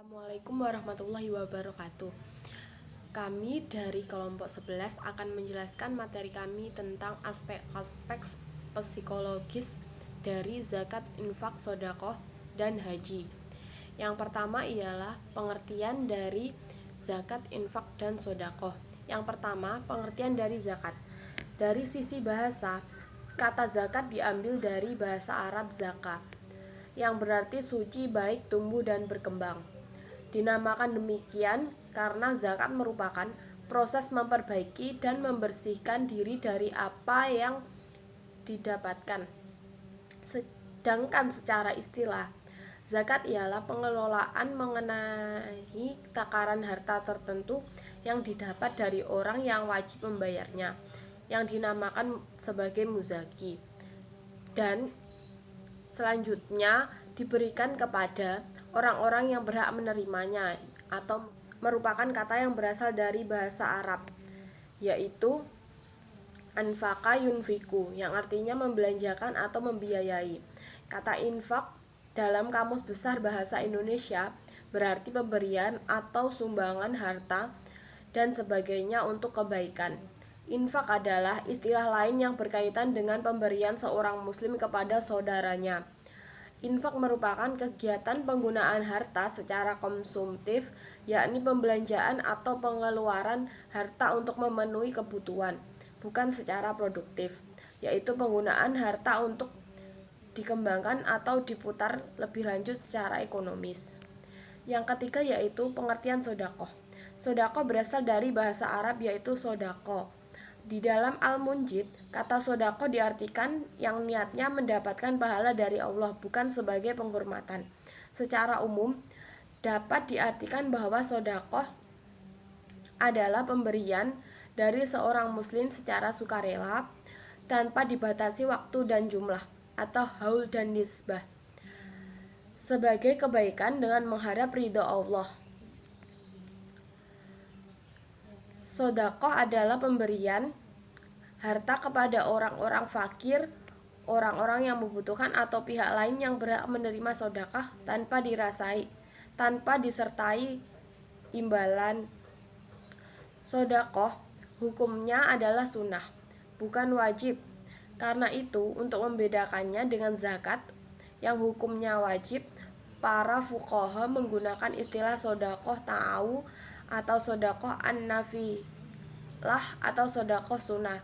Assalamualaikum warahmatullahi wabarakatuh. Kami dari kelompok 11 akan menjelaskan materi kami tentang aspek-aspek psikologis dari zakat, infak, sedekah, dan haji. Yang pertama ialah pengertian dari zakat, infak, dan sedekah. Yang pertama, pengertian dari zakat. Dari sisi bahasa, kata zakat diambil dari bahasa Arab zakah, yang berarti suci, baik, tumbuh, dan berkembang. Dinamakan demikian karena zakat merupakan proses memperbaiki dan membersihkan diri dari apa yang didapatkan. Sedangkan secara istilah, zakat ialah pengelolaan mengenai takaran harta tertentu yang didapat dari orang yang wajib membayarnya, yang dinamakan sebagai muzaki, dan selanjutnya diberikan kepada orang-orang yang berhak menerimanya, atau merupakan kata yang berasal dari bahasa Arab, yaitu anfaqa yunfiku, yang artinya membelanjakan atau membiayai. Kata infak dalam Kamus Besar Bahasa Indonesia berarti pemberian atau sumbangan harta dan sebagainya untuk kebaikan. Infak adalah istilah lain yang berkaitan dengan pemberian seorang muslim kepada saudaranya. Infak merupakan kegiatan penggunaan harta secara konsumtif, yakni pembelanjaan atau pengeluaran harta untuk memenuhi kebutuhan, bukan secara produktif, yaitu penggunaan harta untuk dikembangkan atau diputar lebih lanjut secara ekonomis. Yang ketiga yaitu pengertian sedekah. Sedekah berasal dari bahasa Arab yaitu sodako. Di dalam Al-Munjid, kata sedekah diartikan yang niatnya mendapatkan pahala dari Allah, bukan sebagai penghormatan. Secara umum, dapat diartikan bahwa sedekah adalah pemberian dari seorang muslim secara sukarela, tanpa dibatasi waktu dan jumlah, atau haul dan nisbah, sebagai kebaikan dengan mengharap ridho Allah. Sedekah adalah pemberian harta kepada orang-orang fakir, orang-orang yang membutuhkan, atau pihak lain yang berhak menerima sedekah tanpa disertai imbalan. Sedekah hukumnya adalah sunnah, bukan wajib. Karena itu, untuk membedakannya dengan zakat yang hukumnya wajib, para fuqaha menggunakan istilah sedekah ta'awu atau sedekah an-nafilah atau sedekah sunnah.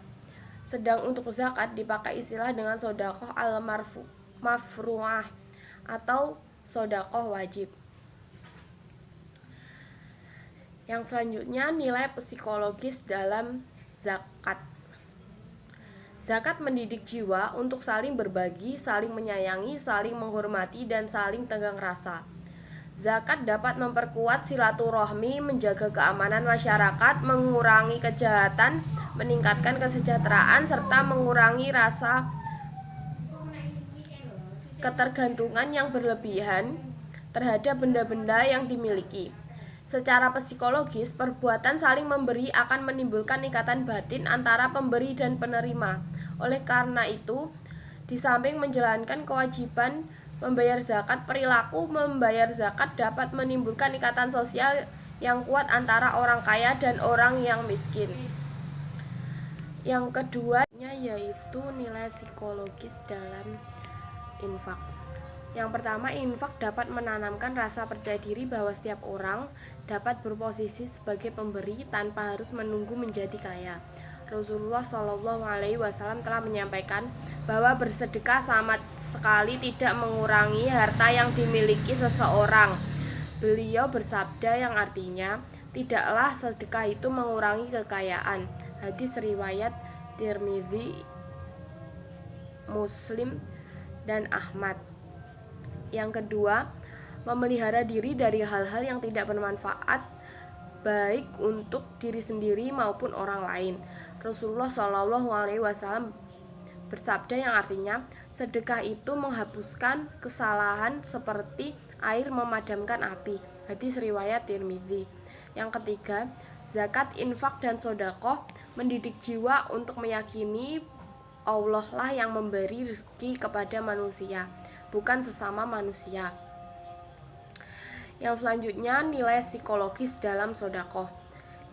Sedang untuk zakat dipakai istilah dengan sedekah al-mafru'ah atau sedekah wajib. Yang selanjutnya, nilai psikologis dalam zakat. Zakat mendidik jiwa untuk saling berbagi, saling menyayangi, saling menghormati, dan saling tenggang rasa. Zakat dapat memperkuat silaturahmi, menjaga keamanan masyarakat, mengurangi kejahatan, meningkatkan kesejahteraan, serta mengurangi rasa ketergantungan yang berlebihan terhadap benda-benda yang dimiliki. Secara psikologis, perbuatan saling memberi akan menimbulkan ikatan batin antara pemberi dan penerima. Oleh karena itu, di samping menjalankan kewajiban membayar zakat, perilaku membayar zakat dapat menimbulkan ikatan sosial yang kuat antara orang kaya dan orang yang miskin. Yang kedua yaitu nilai psikologis dalam infak. Yang pertama, infak dapat menanamkan rasa percaya diri bahwa setiap orang dapat berposisi sebagai pemberi tanpa harus menunggu menjadi kaya. Rasulullah Shallallahu Alaihi Wasallam telah menyampaikan bahwa bersedekah sama sekali tidak mengurangi harta yang dimiliki seseorang. Beliau bersabda yang artinya, tidaklah sedekah itu mengurangi kekayaan. Hadis riwayat Tirmidzi, Muslim, dan Ahmad. Yang kedua, memelihara diri dari hal-hal yang tidak bermanfaat baik untuk diri sendiri maupun orang lain. Rasulullah Shallallahu Alaihi Wasallam bersabda yang artinya, sedekah itu menghapuskan kesalahan seperti air memadamkan api. Hadis riwayat Tirmidzi. Yang ketiga, zakat, infak, dan sedekah mendidik jiwa untuk meyakini Allah lah yang memberi rezeki kepada manusia, bukan sesama manusia. Yang selanjutnya, nilai psikologis dalam sedekah.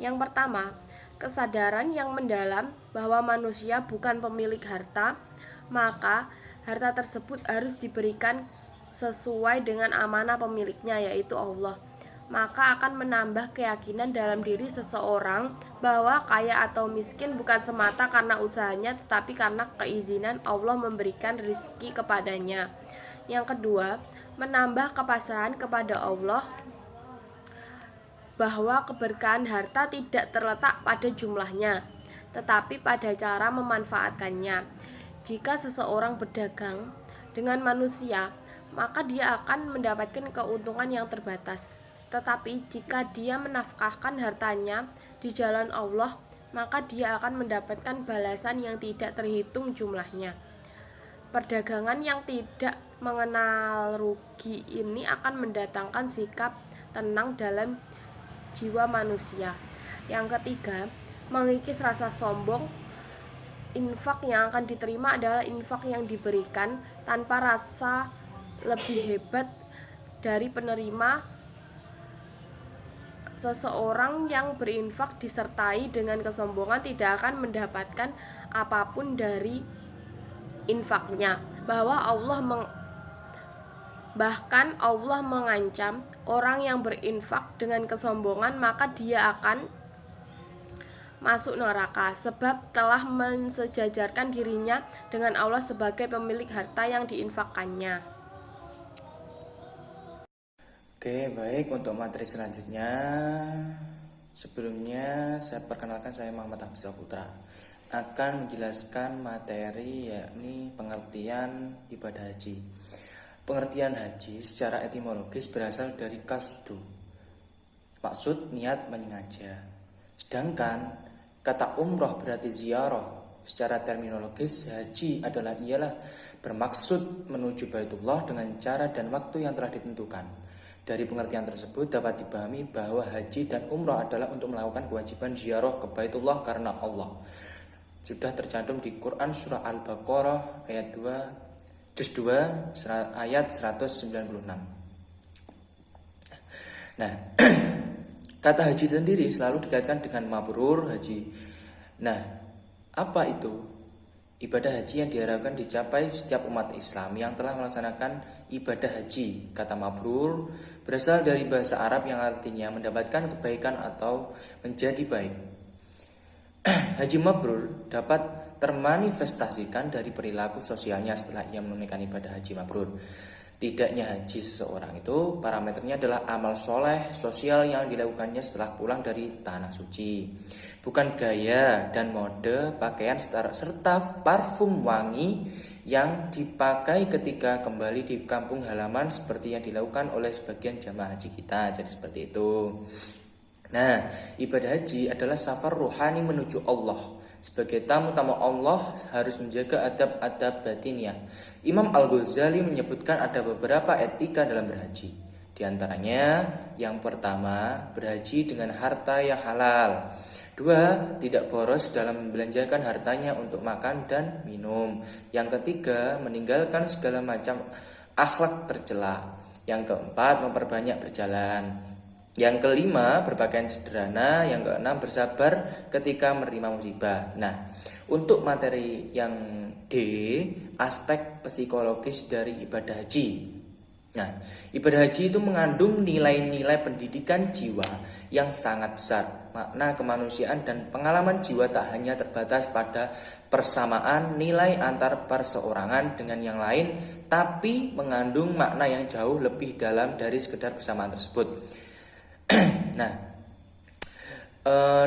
Yang pertama, kesadaran yang mendalam bahwa manusia bukan pemilik harta, maka harta tersebut harus diberikan sesuai dengan amanah pemiliknya, yaitu Allah. Maka akan menambah keyakinan dalam diri seseorang bahwa kaya atau miskin bukan semata karena usahanya, tetapi karena keizinan Allah memberikan rezeki kepadanya. Yang kedua, menambah kepasrahan kepada Allah bahwa keberkahan harta tidak terletak pada jumlahnya, tetapi pada cara memanfaatkannya. Jika seseorang berdagang dengan manusia, maka dia akan mendapatkan keuntungan yang terbatas. Tetapi jika dia menafkahkan hartanya di jalan Allah, maka dia akan mendapatkan balasan yang tidak terhitung jumlahnya. Perdagangan yang tidak mengenal rugi ini akan mendatangkan sikap tenang dalam jiwa manusia. Yang ketiga, mengikis rasa sombong. Infak yang akan diterima adalah infak yang diberikan tanpa rasa lebih hebat dari penerima. Seseorang yang berinfak disertai dengan kesombongan tidak akan mendapatkan apapun dari infaknya. Bahkan Allah mengancam orang yang berinfak dengan kesombongan, maka dia akan masuk neraka, sebab telah mensejajarkan dirinya dengan Allah sebagai pemilik harta yang diinfakkannya. Oke, baik, untuk materi selanjutnya, sebelumnya saya perkenalkan, saya Muhammad Hafizah Putra akan menjelaskan materi yakni pengertian ibadah haji. Pengertian haji secara etimologis berasal dari kasdu, maksud, niat, menyengaja. Sedangkan kata umroh berarti ziarah. Secara terminologis, haji ialah bermaksud menuju Baitullah dengan cara dan waktu yang telah ditentukan. Dari pengertian tersebut dapat dipahami bahwa haji dan umrah adalah untuk melakukan kewajiban ziarah ke Baitullah karena Allah. Sudah tercantum di Quran surah Al-Baqarah ayat 2, juz 2 ayat 196. Nah, kata haji sendiri selalu dikaitkan dengan mabrur haji. Nah, apa itu? Ibadah haji yang diharapkan dicapai setiap umat Islam yang telah melaksanakan ibadah haji. Kata mabrur berasal dari bahasa Arab yang artinya mendapatkan kebaikan atau menjadi baik. Haji mabrur dapat termanifestasikan dari perilaku sosialnya setelah ia menunaikan ibadah haji mabrur. Tidaknya haji seseorang itu parameternya adalah amal soleh sosial yang dilakukannya setelah pulang dari tanah suci. Bukan gaya dan mode pakaian serta parfum wangi yang dipakai ketika kembali di kampung halaman seperti yang dilakukan oleh sebagian jamaah haji kita. Jadi seperti itu. Nah, ibadah haji adalah safar rohani menuju Allah. Sebagai tamu-tamu Allah harus menjaga adab-adab batinnya. Imam Al-Ghazali menyebutkan ada beberapa etika dalam berhaji. Di antaranya, yang pertama, berhaji dengan harta yang halal. 2, tidak boros dalam membelanjakan hartanya untuk makan dan minum. Yang ketiga, meninggalkan segala macam akhlak tercela. Yang keempat, memperbanyak berjalan. Yang kelima, berpakaian sederhana. Yang keenam, bersabar ketika menerima musibah. Nah, untuk materi yang D, aspek psikologis dari ibadah haji. Nah, ibadah haji itu mengandung nilai-nilai pendidikan jiwa yang sangat besar. Makna kemanusiaan dan pengalaman jiwa tak hanya terbatas pada persamaan nilai antar perseorangan dengan yang lain, tapi mengandung makna yang jauh lebih dalam dari sekedar persamaan tersebut. Nah,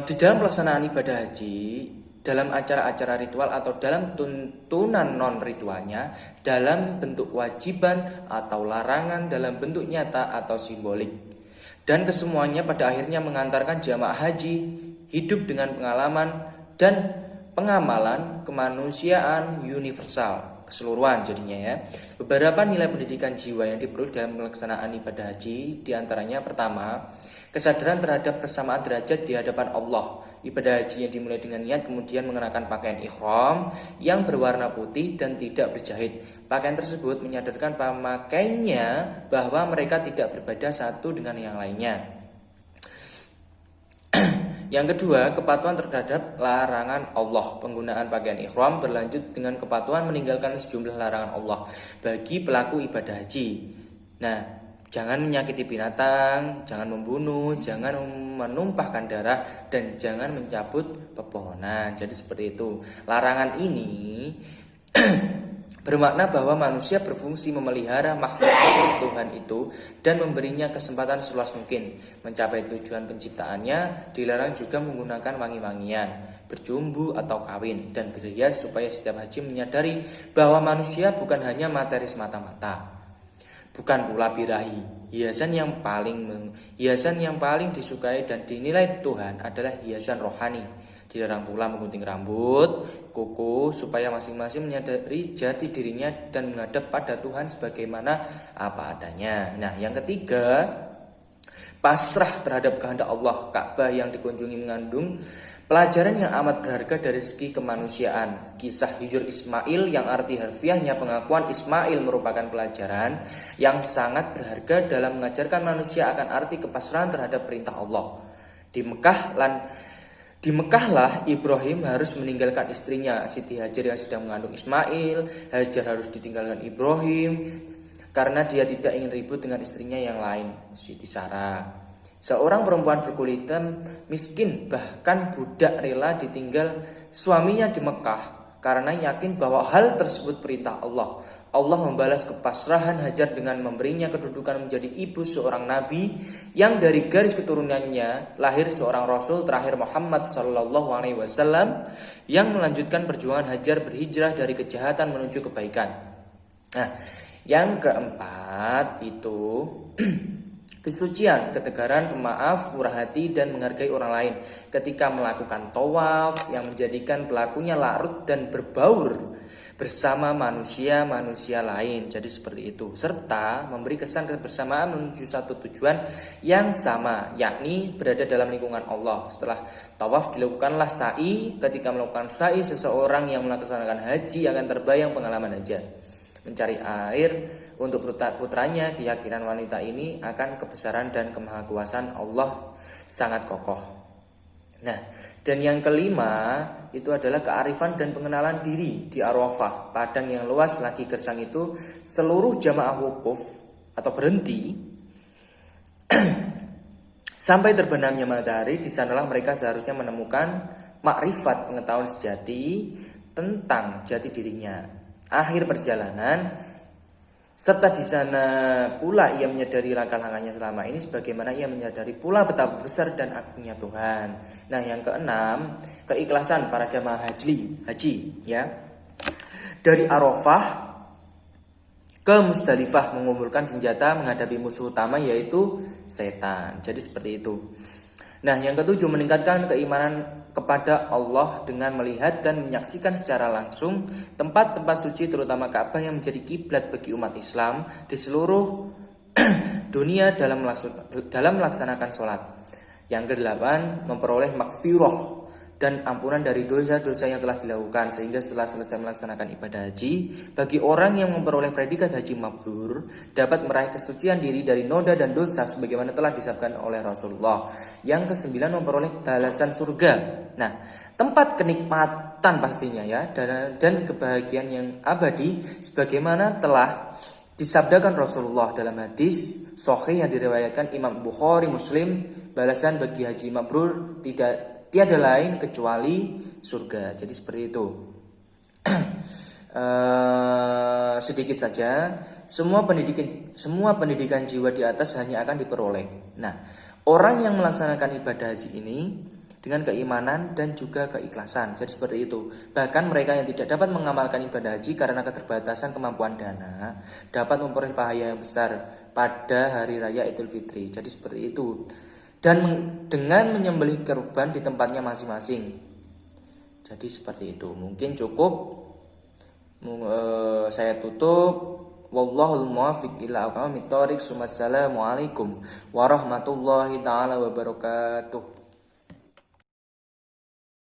di dalam pelaksanaan ibadah haji, dalam acara-acara ritual atau dalam tuntunan non-ritualnya, dalam bentuk kewajiban atau larangan dalam bentuk nyata atau simbolik. Dan kesemuanya pada akhirnya mengantarkan jamaah haji hidup dengan pengalaman dan pengamalan kemanusiaan universal, keseluruhan jadinya ya. Beberapa nilai pendidikan jiwa yang diperoleh dalam pelaksanaan ibadah haji, diantaranya pertama, kesadaran terhadap persamaan derajat di hadapan Allah. Ibadah haji yang dimulai dengan niat kemudian mengenakan pakaian ihram yang berwarna putih dan tidak berjahit. Pakaian tersebut menyadarkan pemakainya bahwa mereka tidak berbeda satu dengan yang lainnya. Yang kedua, kepatuhan terhadap larangan Allah. Penggunaan pakaian ihram berlanjut dengan kepatuhan meninggalkan sejumlah larangan Allah bagi pelaku ibadah haji. Nah, jangan menyakiti binatang, jangan membunuh, jangan menumpahkan darah, dan jangan mencabut pepohonan. Jadi seperti itu. Larangan ini bermakna bahwa manusia berfungsi memelihara makhluk Tuhan itu dan memberinya kesempatan seluas mungkin mencapai tujuan penciptaannya. Dilarang juga menggunakan wangi-wangian, berjumbu atau kawin, dan berhias supaya setiap haji menyadari bahwa manusia bukan hanya materi semata-mata. Bukan pula birahi. Hiasan yang paling disukai dan dinilai Tuhan adalah hiasan rohani. Dilarang pula menggunting rambut, kuku, supaya masing-masing menyadari jati dirinya dan menghadap pada Tuhan sebagaimana apa adanya. Nah, yang ketiga, pasrah terhadap kehendak Allah. Ka'bah yang dikunjungi mengandung pelajaran yang amat berharga dari segi kemanusiaan. Kisah Hijr Ismail yang arti harfiahnya pengakuan Ismail merupakan pelajaran yang sangat berharga dalam mengajarkan manusia akan arti kepasrahan terhadap perintah Allah. Di Mekahlah Ibrahim harus meninggalkan istrinya Siti Hajar yang sedang mengandung Ismail. Hajar harus ditinggalkan Ibrahim karena dia tidak ingin ribut dengan istrinya yang lain, Siti Sarah. Seorang perempuan berkulit hitam miskin bahkan budak rela ditinggal suaminya di Mekah karena yakin bahwa hal tersebut perintah Allah. Allah membalas kepasrahan Hajar dengan memberinya kedudukan menjadi ibu seorang nabi yang dari garis keturunannya lahir seorang rasul terakhir Muhammad SAW yang melanjutkan perjuangan Hajar berhijrah dari kejahatan menuju kebaikan. Nah, yang keempat itu kesucian, ketegaran, pemaaf, murah hati, dan menghargai orang lain ketika melakukan tawaf yang menjadikan pelakunya larut dan berbaur bersama manusia lain. Jadi seperti itu. Serta memberi kesan kebersamaan menuju satu tujuan yang sama, yakni berada dalam lingkungan Allah. Setelah tawaf dilakukanlah sa'i. Ketika melakukan sa'i, seseorang yang melaksanakan haji akan terbayang pengalaman Hajar mencari air untuk putranya. Keyakinan wanita ini akan kebesaran dan kemahakuasaan Allah sangat kokoh. Nah, dan yang kelima itu adalah kearifan dan pengenalan diri di Arafah, padang yang luas lagi gersang itu. Seluruh jamaah wukuf atau berhenti sampai terbenamnya matahari. Di sanalah mereka seharusnya menemukan makrifat, pengetahuan sejati tentang jati dirinya. Akhir perjalanan, serta di sana pula ia menyadari langkah-langkahnya selama ini, sebagaimana ia menyadari pula betapa besar dan agungnya Tuhan. Nah, yang keenam, keikhlasan para jamaah haji ya. Dari Arafah ke Musdalifah mengumpulkan senjata menghadapi musuh utama yaitu setan. Jadi seperti itu. Nah, yang ketujuh, meningkatkan keimanan kepada Allah dengan melihat dan menyaksikan secara langsung tempat-tempat suci terutama Ka'bah yang menjadi kiblat bagi umat Islam di seluruh dunia dalam melaksanakan sholat. Yang kedelapan, memperoleh maghfirah dan ampunan dari dosa-dosa yang telah dilakukan, sehingga setelah selesai melaksanakan ibadah haji, bagi orang yang memperoleh predikat haji mabrur dapat meraih kesucian diri dari noda dan dosa sebagaimana telah disabdakan oleh Rasulullah. Yang kesembilan, memperoleh balasan surga. Nah, tempat kenikmatan pastinya ya, dan kebahagiaan yang abadi sebagaimana telah disabdakan Rasulullah dalam hadis sahih yang diriwayatkan Imam Bukhari Muslim, balasan bagi haji mabrur tiada lain kecuali surga. Jadi seperti itu. Sedikit saja, semua pendidikan jiwa di atas hanya akan diperoleh. Nah, orang yang melaksanakan ibadah haji ini dengan keimanan dan juga keikhlasan. Jadi seperti itu. Bahkan mereka yang tidak dapat mengamalkan ibadah haji karena keterbatasan kemampuan dana dapat memperoleh pahala yang besar pada hari raya Idul Fitri. Jadi seperti itu. Dan dengan menyembelih kurban di tempatnya masing-masing. Jadi seperti itu. Mungkin cukup saya tutup. Wallahul muwaffiq ila aqwamit thoriq. Wassalamualaikum warahmatullahi taala wabarakatuh.